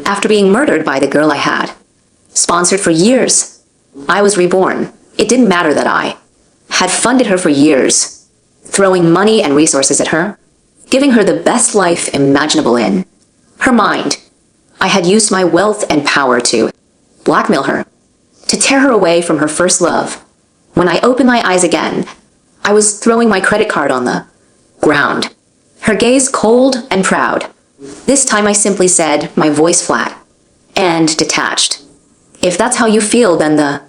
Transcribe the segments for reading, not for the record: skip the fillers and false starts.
after being murdered by the girl I had. Sponsored for years. I was reborn. It didn't matter that I had funded her for years, throwing money and resources at her, giving her the best life imaginable in her mind. I had used my wealth and power to blackmail her, to tear her away from her first love. When I opened my eyes again, I was throwing my credit card on the ground, her gaze cold and proud. This time I simply said, my voice flat and detached, "If that's how you feel, then the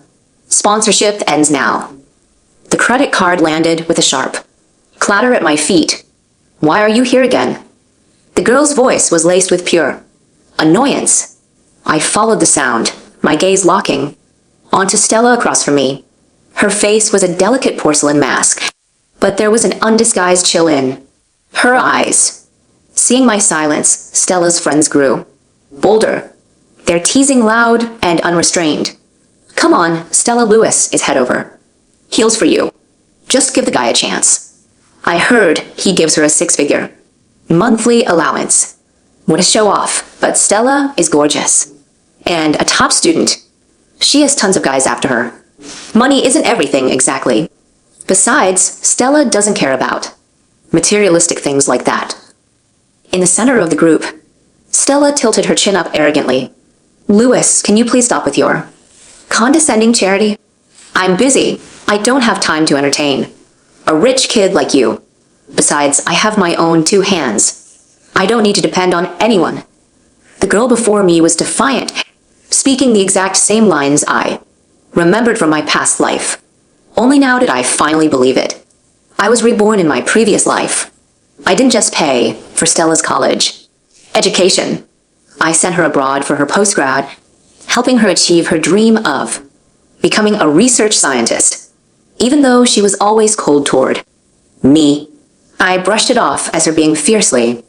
sponsorship ends now." The credit card landed with a sharp clatter at my feet. "Why are you here again?" The girl's voice was laced with pure annoyance. I followed the sound, my gaze locking onto Stella across from me. Her face was a delicate porcelain mask, but there was an undisguised chill in her eyes. Seeing my silence, Stella's friends grew bolder, their teasing loud and unrestrained. "Come on, Stella, Lewis is head over heels for you. Just give the guy a chance. I heard he gives her a six-figure monthly allowance. What a show off, but Stella is gorgeous. And a top student. She has tons of guys after her. Money isn't everything, exactly. Besides, Stella doesn't care about materialistic things like that." In the center of the group, Stella tilted her chin up arrogantly. "Lewis, can you please stop with your condescending charity? I'm busy. I don't have time to entertain a rich kid like you. Besides, I have my own two hands. I don't need to depend on anyone." The girl before me was defiant, speaking the exact same lines I remembered from my past life. Only now did I finally believe it. I was reborn in my previous life. I didn't just pay for Stella's college education. I sent her abroad for her postgrad, helping her achieve her dream of becoming a research scientist. Even though she was always cold toward me, I brushed it off as her being fiercely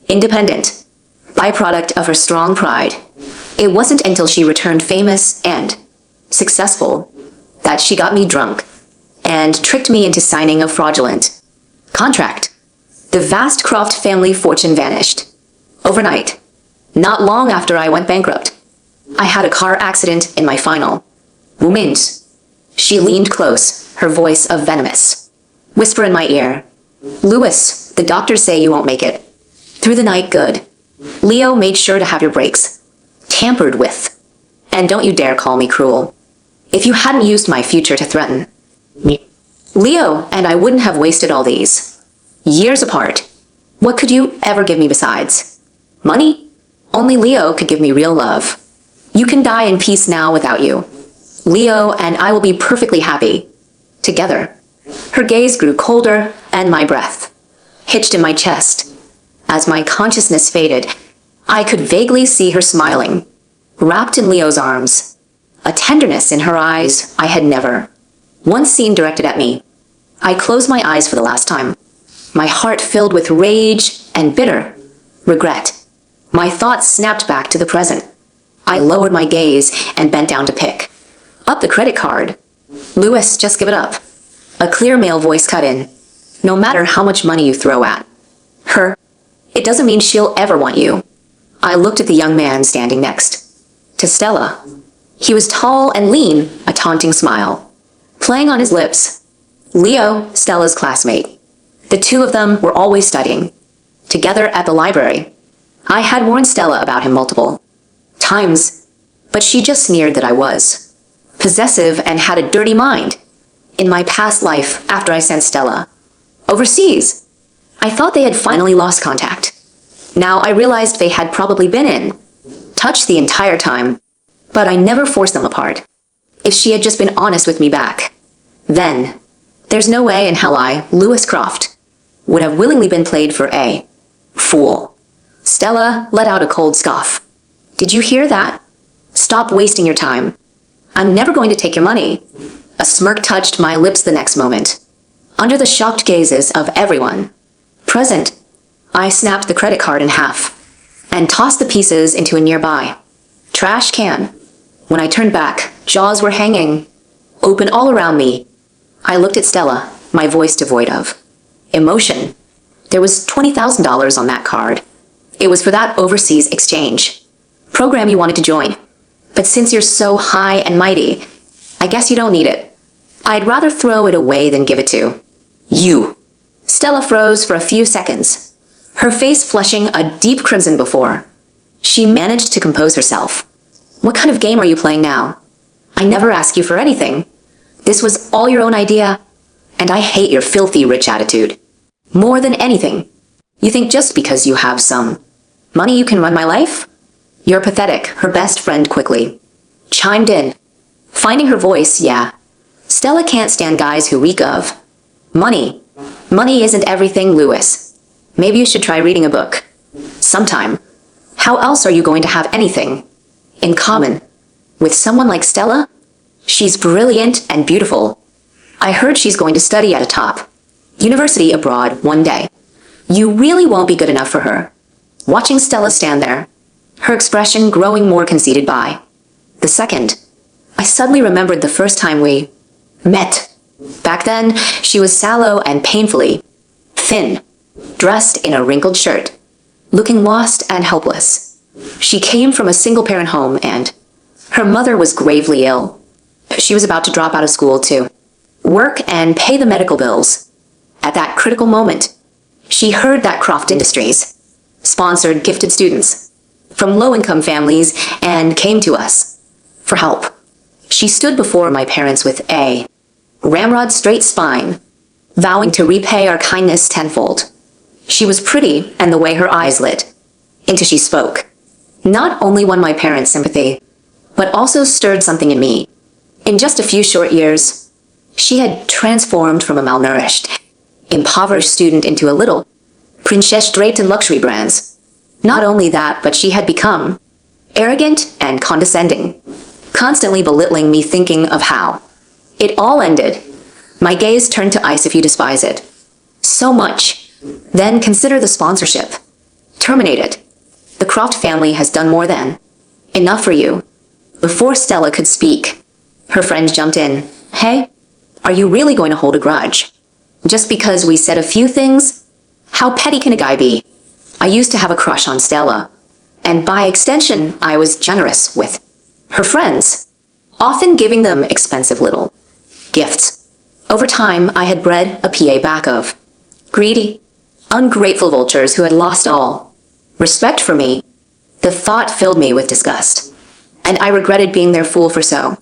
independent, byproduct of her strong pride. It wasn't until she returned famous and successful that she got me drunk and tricked me into signing a fraudulent contract. The vast Croft family fortune vanished overnight. Not long after I went bankrupt, I had a car accident in my final moments. She leaned close, her voice a venomous whisper in my ear. "Lewis, the doctors say you won't make it through the night good. Leo made sure to have your brakes tampered with. And don't you dare call me cruel. If you hadn't used my future to threaten me, Leo and I wouldn't have wasted all these years apart. What could you ever give me besides money? Only Leo could give me real love. You can die in peace now without you. Leo and I will be perfectly happy together." Her gaze grew colder, and my breath hitched in my chest. As my consciousness faded, I could vaguely see her smiling, wrapped in Leo's arms, a tenderness in her eyes I had never once seen directed at me. I closed my eyes for the last time, my heart filled with rage and bitter regret. My thoughts snapped back to the present. I lowered my gaze and bent down to pick up the credit card. "Lewis, just give it up." A clear male voice cut in. "No matter how much money you throw at her, it doesn't mean she'll ever want you." I looked at the young man standing next to Stella. He was tall and lean, a taunting smile playing on his lips. Leo, Stella's classmate. The two of them were always studying together at the library. I had warned Stella about him multiple times, but she just sneered that I was possessive and had a dirty mind. In my past life, after I sent Stella overseas, I thought they had finally lost contact. Now I realized they had probably been in touch the entire time, but I never forced them apart. If she had just been honest with me back then, there's no way in hell I, Lewis Croft, would have willingly been played for a fool. Stella let out a cold scoff. "Did you hear that? Stop wasting your time. I'm never going to take your money." A smirk touched my lips the next moment. Under the shocked gazes of everyone present, I snapped the credit card in half and tossed the pieces into a nearby trash can. When I turned back, jaws were hanging open all around me. I looked at Stella, my voice devoid of emotion. There was $20,000 on that card. It was for that overseas exchange program you wanted to join. But since you're so high and mighty, I guess you don't need it. I'd rather throw it away than give it to you. Stella froze for a few seconds, her face flushing a deep crimson before. She managed to compose herself. What kind of game are you playing now? I never asked you for anything. This was all your own idea, and I hate your filthy rich attitude. More than anything, you think just because you have some money you can run my life? You're pathetic, her best friend quickly chimed in, finding her voice. Yeah, Stella can't stand guys who reek of money. Money isn't everything, Lewis. Maybe you should try reading a book sometime. How else are you going to have anything in common with someone like Stella? She's brilliant and beautiful. I heard she's going to study at a top university abroad one day. You really won't be good enough for her. Watching Stella stand there, her expression growing more conceited by the second, I suddenly remembered the first time we met. Back then, she was sallow and painfully thin, dressed in a wrinkled shirt, looking lost and helpless. She came from a single-parent home and her mother was gravely ill. She was about to drop out of school to work and pay the medical bills. At that critical moment, she heard that Croft Industries sponsored gifted students from low-income families and came to us for help. She stood before my parents with a ramrod straight spine, vowing to repay our kindness tenfold. She was pretty, and the way her eyes lit into she spoke not only won my parents' sympathy, but also stirred something in me. In just a few short years, she had transformed from a malnourished, impoverished student into a little princess draped in luxury brands. Not only that, but she had become arrogant and condescending, constantly belittling me, thinking of how it all ended. My gaze turned to ice. If you despise it so much, then consider the sponsorship. Terminate it. The Croft family has done more than enough for you. Before Stella could speak, her friend jumped in. Hey, are you really going to hold a grudge just because we said a few things? How petty can a guy be? I used to have a crush on Stella, and by extension, I was generous with her friends, often giving them expensive little gifts. Over time, I had bred a PA back of greedy, ungrateful vultures who had lost all respect for me. The thought filled me with disgust, and I regretted being their fool for so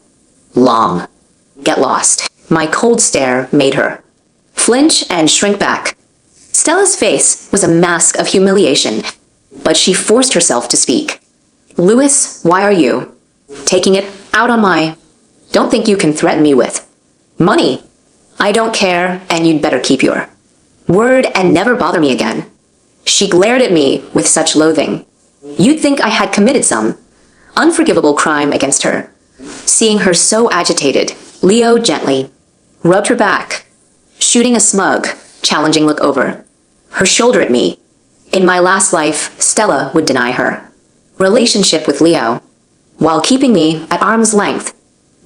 long. Get lost. My cold stare made her flinch and shrink back. Stella's face was a mask of humiliation, but she forced herself to speak. Lewis, why are you taking it out on my... Don't think you can threaten me with money. I don't care, and you'd better keep your word and never bother me again. She glared at me with such loathing. You'd think I had committed some unforgivable crime against her. Seeing her so agitated, Leo gently rubbed her back, shooting a smug, challenging look over her shoulder at me. In my last life, Stella would deny her relationship with Leo, while keeping me at arm's length,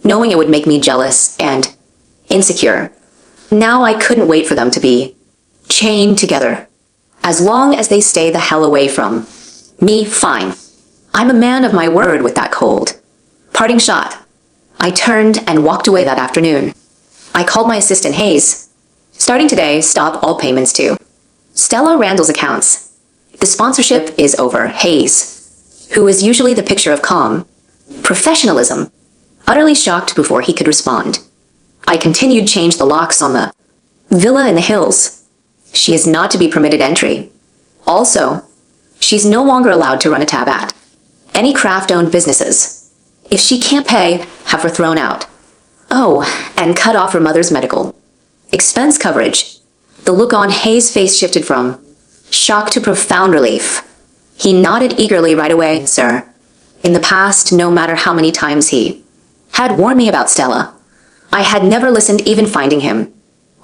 knowing it would make me jealous and insecure. Now I couldn't wait for them to be chained together. As long as they stay the hell away from me, fine. I'm a man of my word with that cold parting shot. I turned and walked away that afternoon. I called my assistant Hayes. Starting today, stop all payments to Stella Randall's accounts. The sponsorship is over. Hayes, who is usually the picture of calm professionalism, utterly shocked before he could respond. I continued change the locks on the villa in the hills. She is not to be permitted entry. Also, she's no longer allowed to run a tab at any craft-owned businesses. If she can't pay, have her thrown out. Oh, and cut off her mother's medical expense coverage. The look on Hayes' face shifted from shock to profound relief. He nodded eagerly right away. Sir, in the past, no matter how many times he had warned me about Stella, I had never listened, even finding him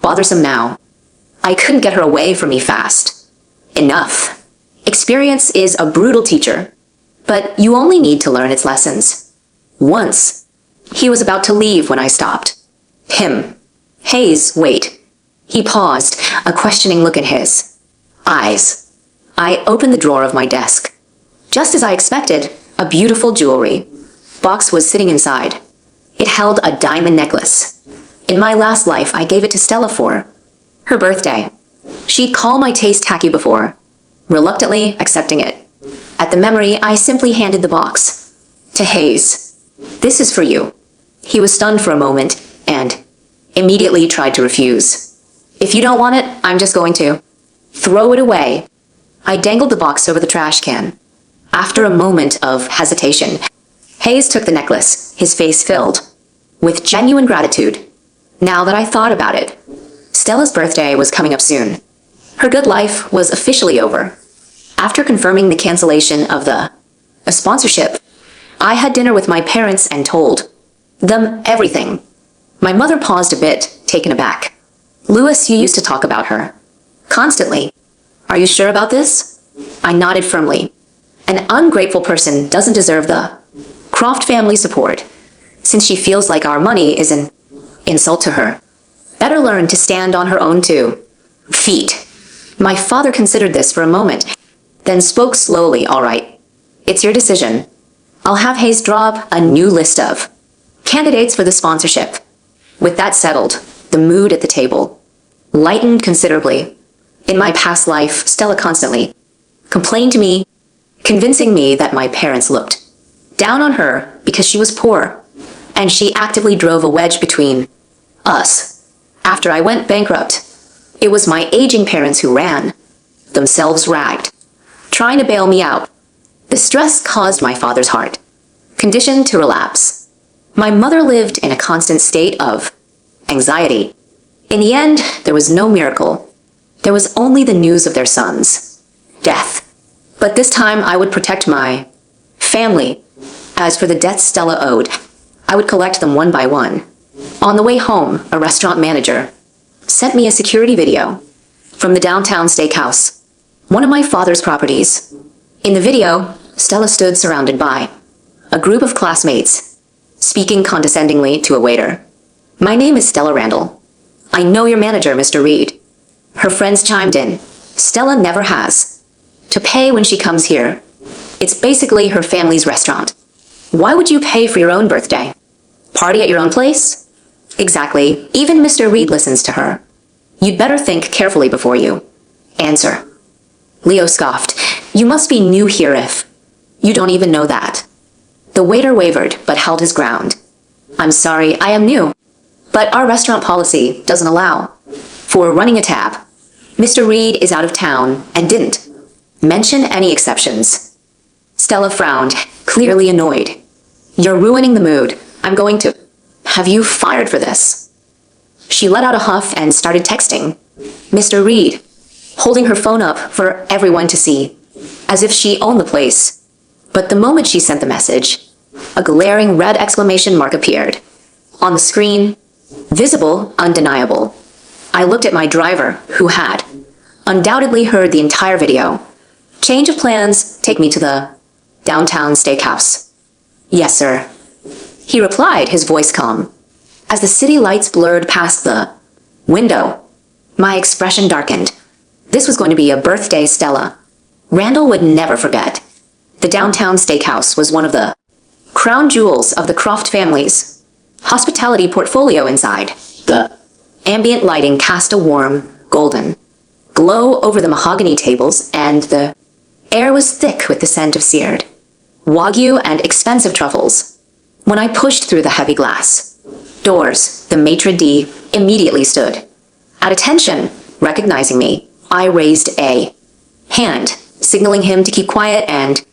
bothersome now. I couldn't get her away from me fast enough. Experience is a brutal teacher, but you only need to learn its lessons once. He was about to leave when I stopped him. Hayes, wait. He paused, a questioning look in his eyes. I opened the drawer of my desk. Just as I expected, A beautiful jewelry box was sitting inside. It held a diamond necklace. In my last life, I gave it to Stella for her birthday. She'd call my taste tacky before, reluctantly accepting it. At the memory, I simply handed the box to Hayes. "This is for you." He was stunned for a moment and immediately tried to refuse. "If you don't want it, I'm just going to throw it away." I dangled the box over the trash can. After a moment of hesitation, Hayes took the necklace, his face filled with genuine gratitude. Now that I thought about it, Stella's birthday was coming up soon. Her good life was officially over. After confirming the cancellation of a sponsorship, I had dinner with my parents and told them everything. My mother paused a bit, taken aback. "Louis, you used to talk about her constantly. Are you sure about this?" I nodded firmly. An ungrateful person doesn't deserve the Croft family support. Since she feels like our money is an insult to her, better learn to stand on her own 2 feet. My father considered this for a moment, then spoke slowly. "All right, it's your decision. I'll have Hayes draw a new list of candidates for the sponsorship." With that settled, the mood at the table lightened considerably. In my past life, Stella constantly complained to me, convincing me that my parents looked down on her because she was poor, and she actively drove a wedge between us. After I went bankrupt, it was my aging parents who ran themselves ragged, trying to bail me out. The stress caused my father's heart condition to relapse. My mother lived in a constant state of anxiety. In the end, there was no miracle. There was only the news of their son's death. But this time I would protect my family. As for the debts Stella owed, I would collect them one by one. On the way home, a restaurant manager sent me a security video from the downtown steakhouse, one of my father's properties. In the video, Stella stood surrounded by a group of classmates, speaking condescendingly to a waiter. "My name is Stella Randall. I know your manager, Mr. Reed." Her friends chimed in. "Stella never has to pay when she comes here. It's basically her family's restaurant. Why would you pay for your own birthday? Party at your own place?" "Exactly. Even Mr. Reed listens to her. You'd better think carefully before you answer." Leo scoffed. "You must be new here if you don't even know that." The waiter wavered but held his ground. "I'm sorry, I am new, but our restaurant policy doesn't allow for running a tab. Mr. Reed is out of town and didn't mention any exceptions." Stella frowned, clearly annoyed. "You're ruining the mood. I'm going to have you fired for this." She let out a huff and started texting Mr. Reed, holding her phone up for everyone to see, as if she owned the place. But the moment she sent the message, a glaring red exclamation mark appeared on the screen. Visible, undeniable. I looked at my driver, who had undoubtedly heard the entire video. "Change of plans, take me to the downtown steakhouse." "Yes, sir," he replied, his voice calm. As the city lights blurred past the window, my expression darkened. This was going to be a birthday Stella Randall would never forget. The downtown steakhouse was one of the crown jewels of the Croft family's hospitality portfolio inside. The ambient lighting cast a warm, golden glow over the mahogany tables, and the air was thick with the scent of seared Wagyu and expensive truffles. When I pushed through the heavy glass doors, the maitre d' immediately stood at attention. Recognizing me, I raised a hand, signaling him to keep quiet, and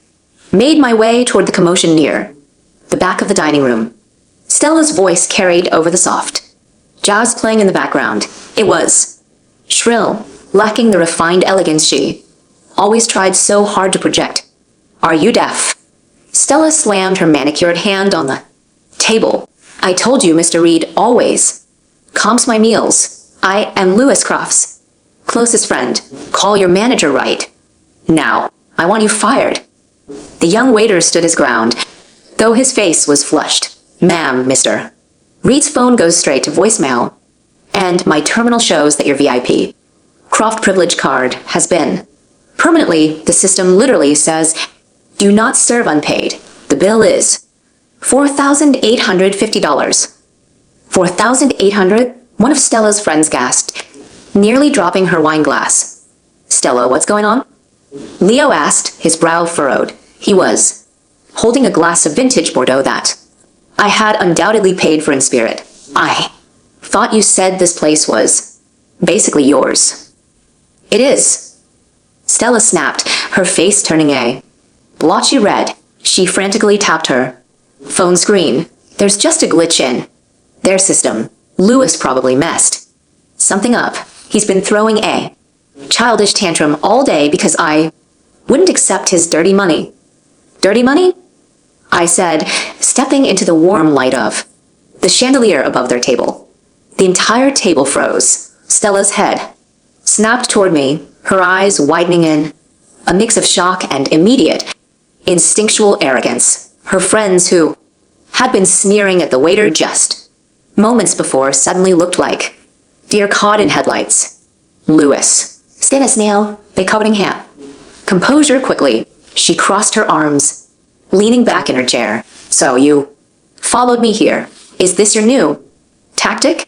made my way toward the commotion near the back of the dining room. Stella's voice carried over the soft jazz playing in the background. It was shrill, lacking the refined elegance she always tried so hard to project. "Are you deaf?" Stella slammed her manicured hand on the table. "I told you Mr. Reed always comps my meals. I am Louis Croft's closest friend. Call your manager right now. I want you fired." The young waiter stood his ground, though his face was flushed. "Ma'am, Mr. Reed's phone goes straight to voicemail, and my terminal shows that your VIP Croft privilege card has been permanently. The system literally says, 'Do not serve unpaid.' bill is $4,850. 4,800? One of Stella's friends gasped, nearly dropping her wine glass. Stella, what's going on? Leo asked, his brow furrowed. He was holding a glass of vintage Bordeaux that I had undoubtedly paid for in spirit. I thought you said this place was basically yours. It is. Stella snapped, her face turning a blotchy red. She frantically tapped her phone screen. There's just a glitch in their system. Louis probably messed something up. He's been throwing a childish tantrum all day because I wouldn't accept his dirty money. Dirty money? I said, stepping into the warm light of the chandelier above their table. The entire table froze. Stella's head snapped toward me, her eyes widening in a mix of shock and immediate, instinctual arrogance. Her friends who had been sneering at the waiter just moments before suddenly looked like deer caught in headlights. Louis. Stand a snail, they coveting ham. Composure quickly, she crossed her arms, leaning back in her chair. So you followed me here. Is this your new tactic?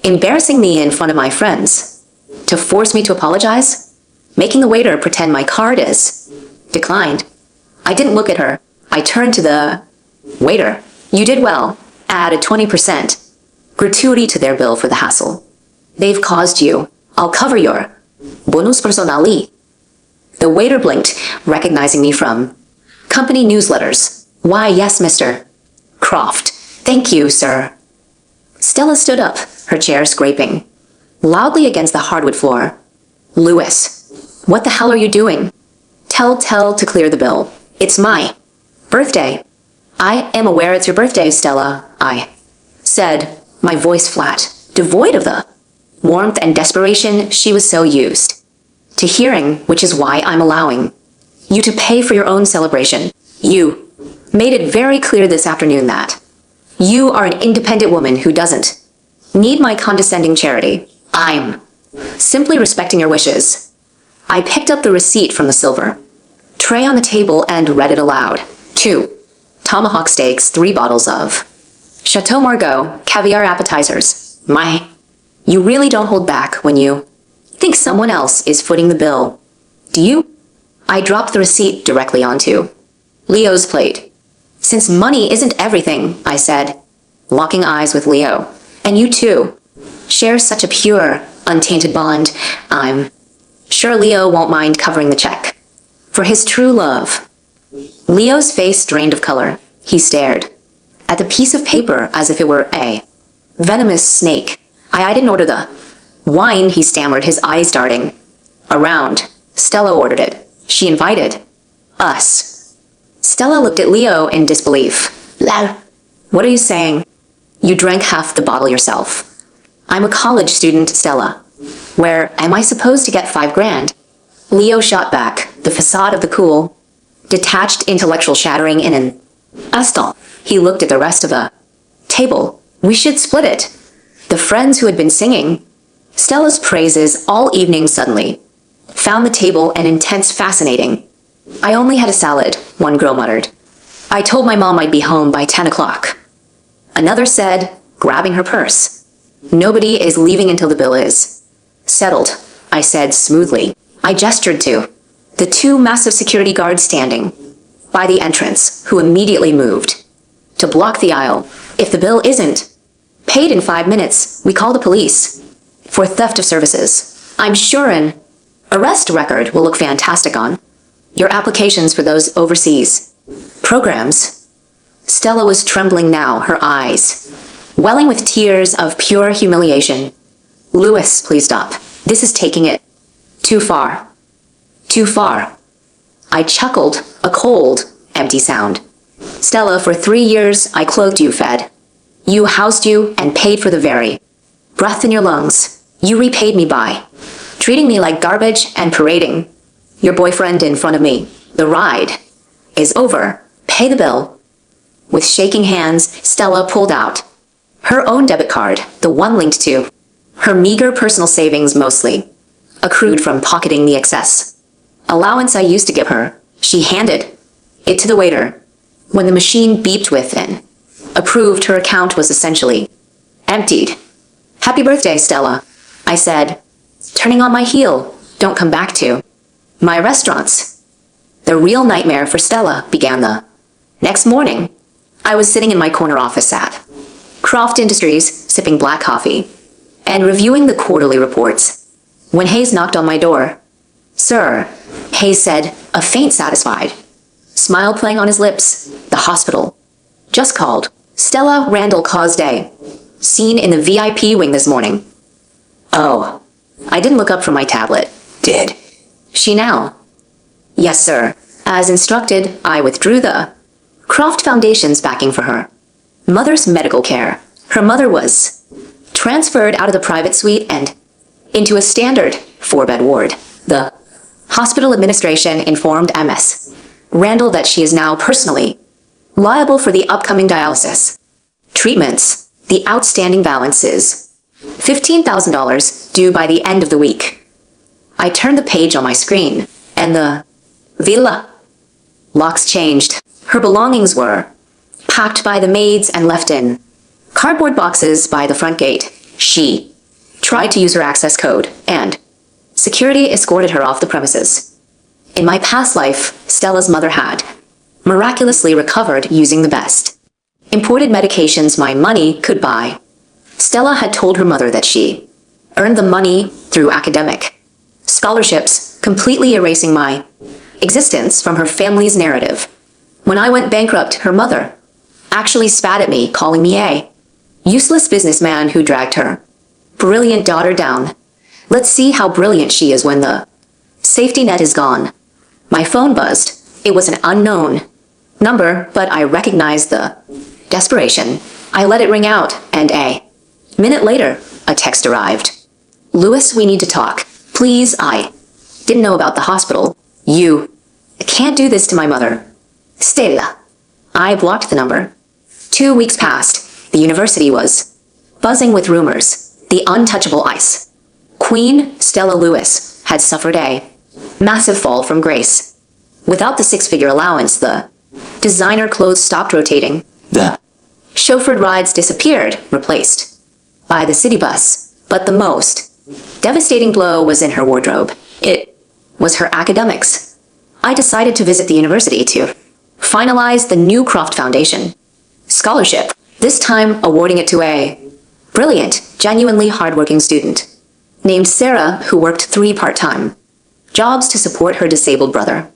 Embarrassing me in front of my friends? To force me to apologize? Making the waiter pretend my card is declined? I didn't look at her. I turned to the waiter. You did well. Add a 20% gratuity to their bill for the hassle they've caused you. I'll cover your bonus personali. The waiter blinked, recognizing me from company newsletters. Why, yes, Mr. Croft. Thank you, sir. Stella stood up, her chair scraping loudly against the hardwood floor. Louis, what the hell are you doing? Tell to clear the bill. It's my birthday. I am aware it's your birthday, Stella, I said, my voice flat, devoid of the warmth and desperation she was so used to hearing, which is why I'm allowing you to pay for your own celebration. You made it very clear this afternoon that you are an independent woman who doesn't need my condescending charity. I'm simply respecting your wishes. I picked up the receipt from the silver tray on the table and read it aloud. 2 tomahawk steaks, 3 bottles of Chateau Margaux, caviar appetizers. You really don't hold back when you think someone else is footing the bill. Do you? I dropped the receipt directly onto Leo's plate. Since money isn't everything, I said, locking eyes with Leo, and you too share such a pure, untainted bond, I'm sure Leo won't mind covering the check for his true love. Leo's face drained of color. He stared at the piece of paper as if it were a venomous snake. I didn't order the wine, he stammered, his eyes darting around. Stella ordered it. She invited us. Stella looked at Leo in disbelief. What are you saying? You drank half the bottle yourself. I'm a college student, Stella. Where am I supposed to get $5,000? Leo shot back, the facade of the cool, detached intellectual shattering in an instant. He looked at the rest of the table. We should split it. The friends who had been singing Stella's praises all evening suddenly found the table an intense fascinating. I only had a salad, one girl muttered. I told my mom I'd be home by 10 o'clock. Another said, grabbing her purse. Nobody is leaving until the bill is settled, I said smoothly. I gestured to the 2 massive security guards standing by the entrance, who immediately moved to block the aisle. If the bill isn't paid in 5 minutes, we call the police for theft of services. I'm sure an arrest record will look fantastic on your applications for those overseas programs. Stella was trembling now, her eyes welling with tears of pure humiliation. Louis, please stop. This is taking it too far. Too far. I chuckled, a cold, empty sound. Stella, for 3 years I clothed you, fed you, housed you, and paid for the very breath in your lungs. You repaid me by treating me like garbage and parading your boyfriend in front of me. The ride is over. Pay the bill. With shaking hands, Stella pulled out her own debit card, the one linked to her meager personal savings, mostly accrued from pocketing the excess allowance I used to give her. She handed it to the waiter. When the machine beeped with and approved, her account was essentially emptied. "Happy birthday, Stella," I said, turning on my heel. "Don't come back to my restaurants." The real nightmare for Stella began the next morning. I was sitting in my corner office at Croft Industries, sipping black coffee and reviewing the quarterly reports, when Hayes knocked on my door. "Sir," Hayes said, a faint satisfied smile playing on his lips. "The hospital just called. Stella Randall Causday, seen in the VIP wing this morning." Oh, I didn't look up from my tablet. Did she now? "Yes, sir. As instructed, I withdrew the Croft Foundation's backing for her mother's medical care. Her mother was transferred out of the private suite and into a standard 4-bed ward. The hospital administration informed MS Randall that she is now personally liable for the upcoming dialysis treatments. The outstanding balance is $15,000 due by the end of the week." I turned the page on my screen, and the villa locks changed. Her belongings were packed by the maids and left in cardboard boxes by the front gate. She tried to use her access code, and security escorted her off the premises. In my past life, Stella's mother had miraculously recovered using the best imported medications my money could buy. Stella had told her mother that she earned the money through academic scholarships, completely erasing my existence from her family's narrative. When I went bankrupt, her mother actually spat at me, calling me a useless businessman who dragged her brilliant daughter down. Let's see how brilliant she is when the safety net is gone. My phone buzzed. It was an unknown number, but I recognized the desperation. I let it ring out, and a minute later, a text arrived. "Lewis, we need to talk. Please, I didn't know about the hospital. You can't do this to my mother. Stella." I blocked the number. 2 weeks passed. The university was buzzing with rumors. The untouchable ice Queen Stella Lewis had suffered a massive fall from grace. Without the 6-figure allowance, the designer clothes stopped rotating. The chauffeured rides disappeared, replaced by the city bus. But the most devastating blow was in her wardrobe. It was her academics. I decided to visit the university to finalize the new Croft Foundation scholarship, this time awarding it to a brilliant, genuinely hardworking student named Sarah, who worked 3 part-time jobs to support her disabled brother.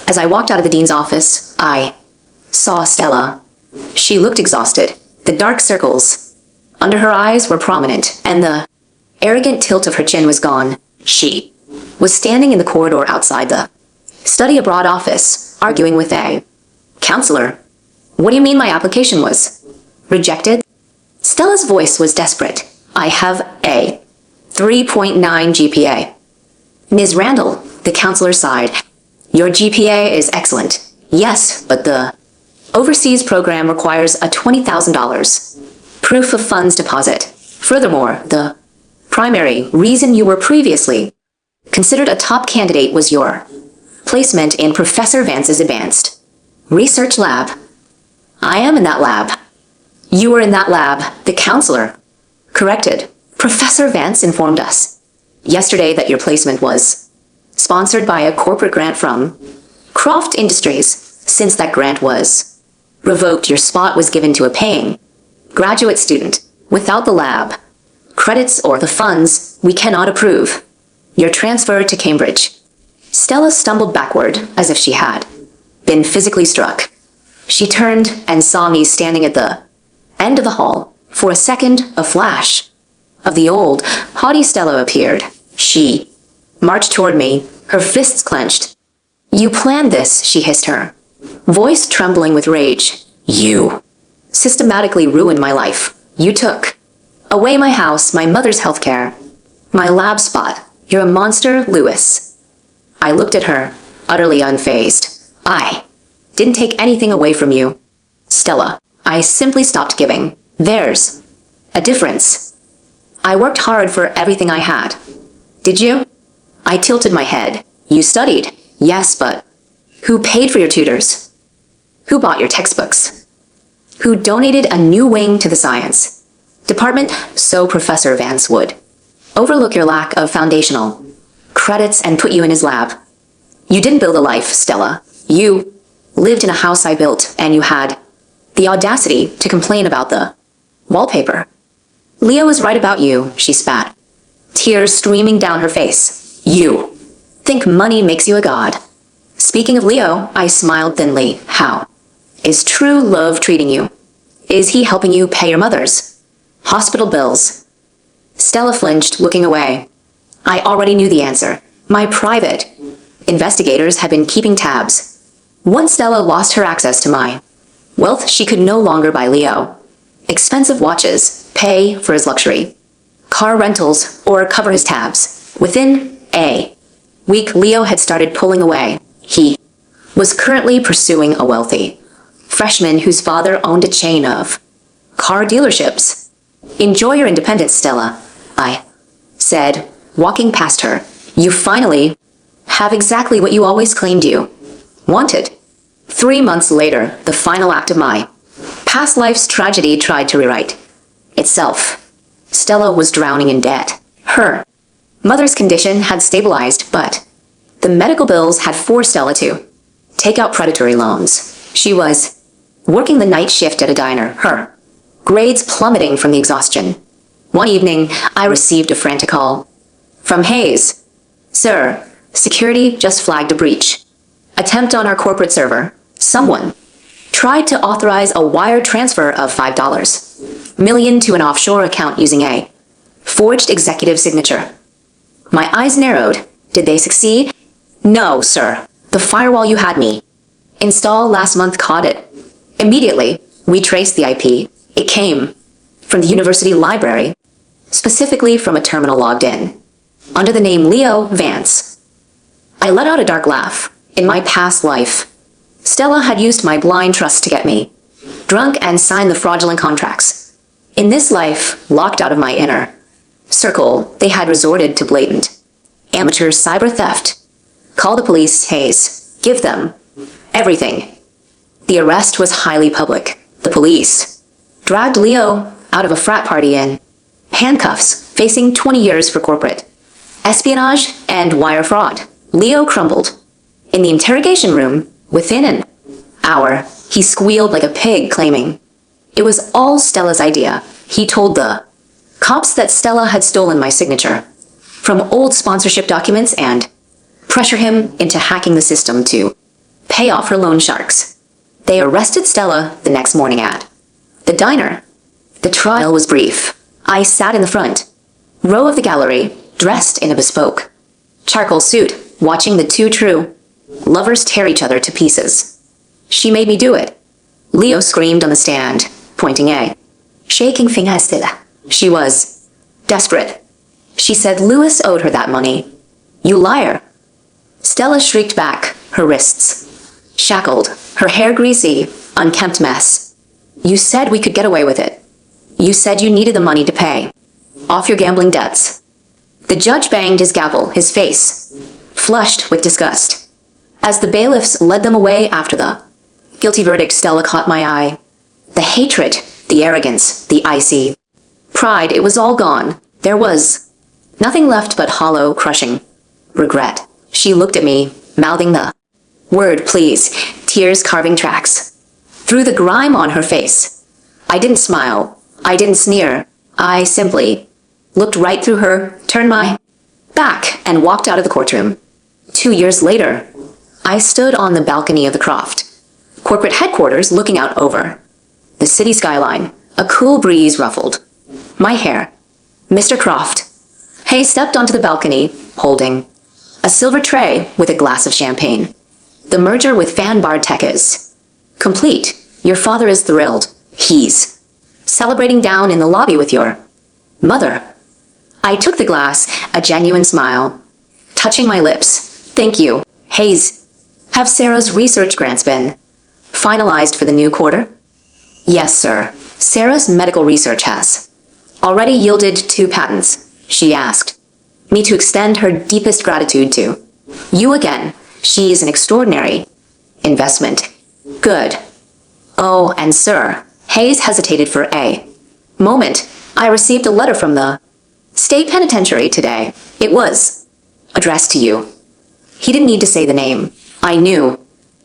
As I walked out of the dean's office, I saw Stella. She looked exhausted. The dark circles under her eyes were prominent, and the arrogant tilt of her chin was gone. She was standing in the corridor outside the study abroad office, arguing with a counselor. "What do you mean my application was rejected?" Stella's voice was desperate. "I have a 3.9 GPA. "Ms. Randall," the counselor sighed. "Your GPA is excellent. Yes, but the overseas program requires a $20,000 proof of funds deposit. Furthermore, the primary reason you were previously considered a top candidate was your placement in Professor Vance's advanced research lab." "I am in that lab." "You were in that lab," the counselor corrected. "Professor Vance informed us yesterday that your placement was sponsored by a corporate grant from Croft Industries. Since that grant was revoked, your spot was given to a paying graduate student. Without the lab credits or the funds, we cannot approve your transfer to Cambridge." Stella stumbled backward as if she had been physically struck. She turned and saw me standing at the end of the hall. For a second, a flash of the old, haughty Stella appeared. She marched toward me, her fists clenched. "You planned this," she hissed, her voice trembling with rage. "You systematically ruined my life. You took away my house, my mother's healthcare, my lab spot. You're a monster, Lewis." I looked at her, utterly unfazed. "I didn't take anything away from you, Stella. I simply stopped giving. There's a difference. I worked hard for everything I had. Did you?" I tilted my head. "You studied." "Yes, but who paid for your tutors? Who bought your textbooks? Who donated a new wing to the science department so Professor Vance would overlook your lack of foundational credits and put you in his lab? You didn't build a life, Stella. You lived in a house I built, and you had the audacity to complain about the wallpaper. Leo is right about you, she spat, tears streaming down her face. You think money makes you a god. Speaking of Leo, I smiled thinly. How is true love treating you? Is he helping you pay your mother's hospital bills? Stella flinched, looking away. I already knew the answer. My private investigators had been keeping tabs. Once Stella lost her access to my wealth, she could no longer buy Leo expensive watches, pay for his luxury car rentals, or cover his tabs. Within a week, Leo had started pulling away. He was currently pursuing a wealthy freshman whose father owned a chain of car dealerships. Enjoy your independence, Stella, I said, walking past her. You finally have exactly what you always claimed you wanted. 3 months later, the final act of my past life's tragedy tried to rewrite itself. Stella was drowning in debt. Her mother's condition had stabilized, but the medical bills had forced Stella to take out predatory loans. She was working the night shift at a diner, her grades plummeting from the exhaustion. One evening, I received a frantic call from Hayes. Sir, security just flagged a breach. Attempt on our corporate server. Someone tried to authorize a wire transfer of $5 million to an offshore account using a forged executive signature. My eyes narrowed. Did they succeed? No, sir. The firewall you had me install last month caught it. Immediately, we traced the IP. It came from the university library, specifically from a terminal logged in under the name Leo Vance. I let out a dark laugh. In my past life, Stella had used my blind trust to get me drunk and sign the fraudulent contracts. In this life, locked out of my inner circle, they had resorted to blatant amateur cyber theft. Call the police, Hayes. Give them everything. The arrest was highly public. The police dragged Leo out of a frat party in handcuffs, facing 20 years for corporate espionage and wire fraud. Leo crumbled. In the interrogation room, within an hour, he squealed like a pig, claiming it was all Stella's idea. He told the cops that Stella had stolen my signature from old sponsorship documents and pressure him into hacking the system to pay off her loan sharks. They arrested Stella the next morning at the diner. The trial was brief. I sat in the front row of the gallery, dressed in a bespoke charcoal suit, watching the two true lovers tear each other to pieces. She made me do it. Leo screamed on the stand, pointing a shaking finger at Stella. She was desperate. She said Lewis owed her that money. You liar. Stella shrieked back, her wrists shackled, her hair greasy, unkempt mess. You said we could get away with it. You said you needed the money to pay off your gambling debts. The judge banged his gavel, his face flushed with disgust. As the bailiffs led them away after the guilty verdict, Stella caught my eye. The hatred, the arrogance, the icy pride, it was all gone. There was nothing left but hollow, crushing regret. She looked at me, mouthing the word please, tears carving tracks through the grime on her face. I didn't smile. I didn't sneer. I simply looked right through her, turned my back, and walked out of the courtroom. 2 years later, I stood on the balcony of the Croft corporate headquarters, looking out over the city skyline. A cool breeze ruffled my hair. Mr. Croft. Hay stepped onto the balcony, holding a silver tray with a glass of champagne. The merger with Fan Bar Tech is complete. Your father is thrilled. He's celebrating down in the lobby with your mother. I took the glass, a genuine smile touching my lips. Thank you, Hayes. Have Sarah's research grants been finalized for the new quarter? Yes, sir. Sarah's medical research has already yielded 2 patents. She asked me to extend her deepest gratitude to you again. She is an extraordinary investment. Good. Oh, and sir, Hayes hesitated for a moment. I received a letter from the state penitentiary today. It was addressed to you. He didn't need to say the name. I knew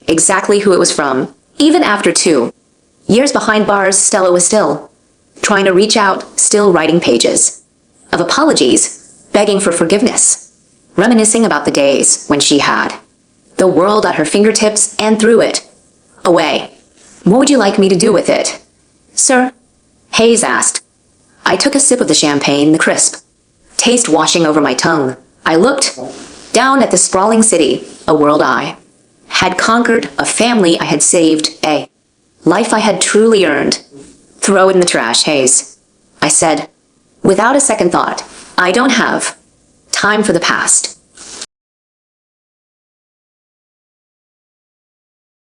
exactly who it was from. Even after 2 years behind bars, Stella was still trying to reach out, still writing pages of apologies, begging for forgiveness, reminiscing about the days when she had the world at her fingertips and threw it away. What would you like me to do with it, sir? Hayes asked. I took a sip of the champagne, the crisp taste washing over my tongue. I looked down at the sprawling city, a world I had conquered, a family I had saved, a life I had truly earned. Throw it in the trash, Hayes, I said, without a second thought. I don't have time for the past.